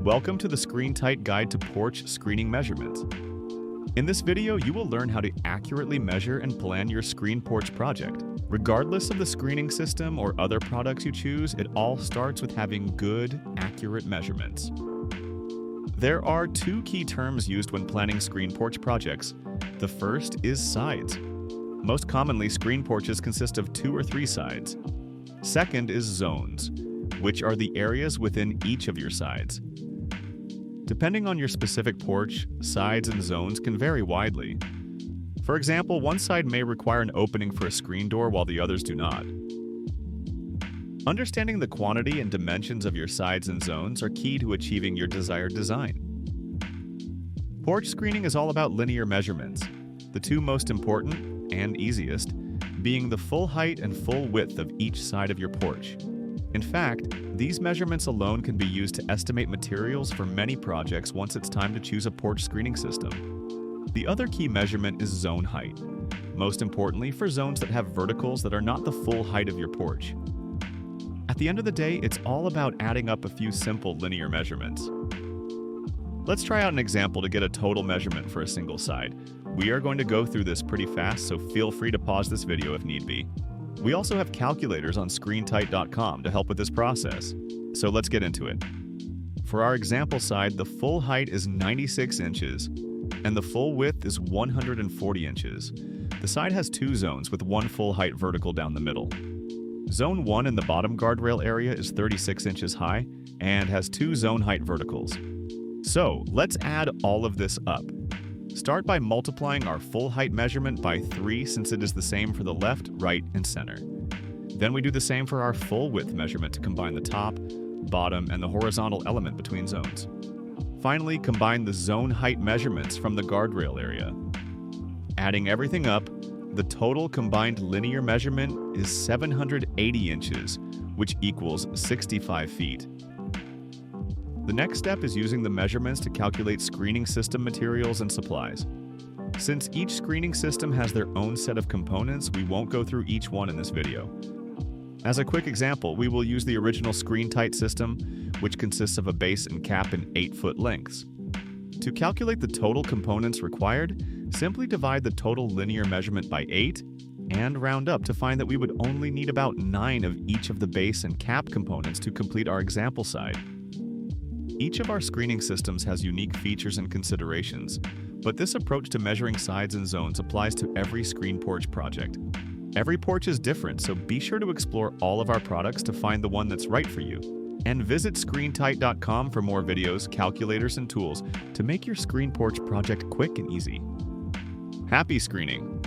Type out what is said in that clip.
Welcome to the Screen Tight Guide to Porch Screening Measurements. In this video, you will learn how to accurately measure and plan your screen porch project. Regardless of the screening system or other products you choose, it all starts with having good, accurate measurements. There are two key terms used when planning screen porch projects. The first is sides. Most commonly, screen porches consist of 2 or 3 sides. Second is zones, which are the areas within each of your sides. Depending on your specific porch, sides and zones can vary widely. For example, one side may require an opening for a screen door while the others do not. Understanding the quantity and dimensions of your sides and zones are key to achieving your desired design. Porch screening is all about linear measurements, the two most important and easiest being the full height and full width of each side of your porch. In fact, these measurements alone can be used to estimate materials for many projects once it's time to choose a porch screening system. The other key measurement is zone height, most importantly for zones that have verticals that are not the full height of your porch. At the end of the day, it's all about adding up a few simple linear measurements. Let's try out an example to get a total measurement for a single side. We are going to go through this pretty fast, so feel free to pause this video if need be. We also have calculators on screentight.com to help with this process. So let's get into it. For our example side, the full height is 96 inches and the full width is 140 inches. The side has 2 zones with one full height vertical down the middle. Zone 1 in the bottom guardrail area is 36 inches high and has 2 zone height verticals. So let's add all of this up. Start by multiplying our full height measurement by 3 since it is the same for the left, right, and center. Then we do the same for our full width measurement to combine the top, bottom, and the horizontal element between zones. Finally, combine the zone height measurements from the guardrail area. Adding everything up, the total combined linear measurement is 780 inches, which equals 65 feet. The next step is using the measurements to calculate screening system materials and supplies. Since each screening system has their own set of components, we won't go through each one in this video. As a quick example, we will use the original Screen Tight system, which consists of a base and cap in 8-foot lengths. To calculate the total components required, simply divide the total linear measurement by 8 and round up to find that we would only need about 9 of each of the base and cap components to complete our example side. Each of our screening systems has unique features and considerations, but this approach to measuring sides and zones applies to every screen porch project. Every porch is different, so be sure to explore all of our products to find the one that's right for you. And visit screentight.com for more videos, calculators, and tools to make your screen porch project quick and easy. Happy screening!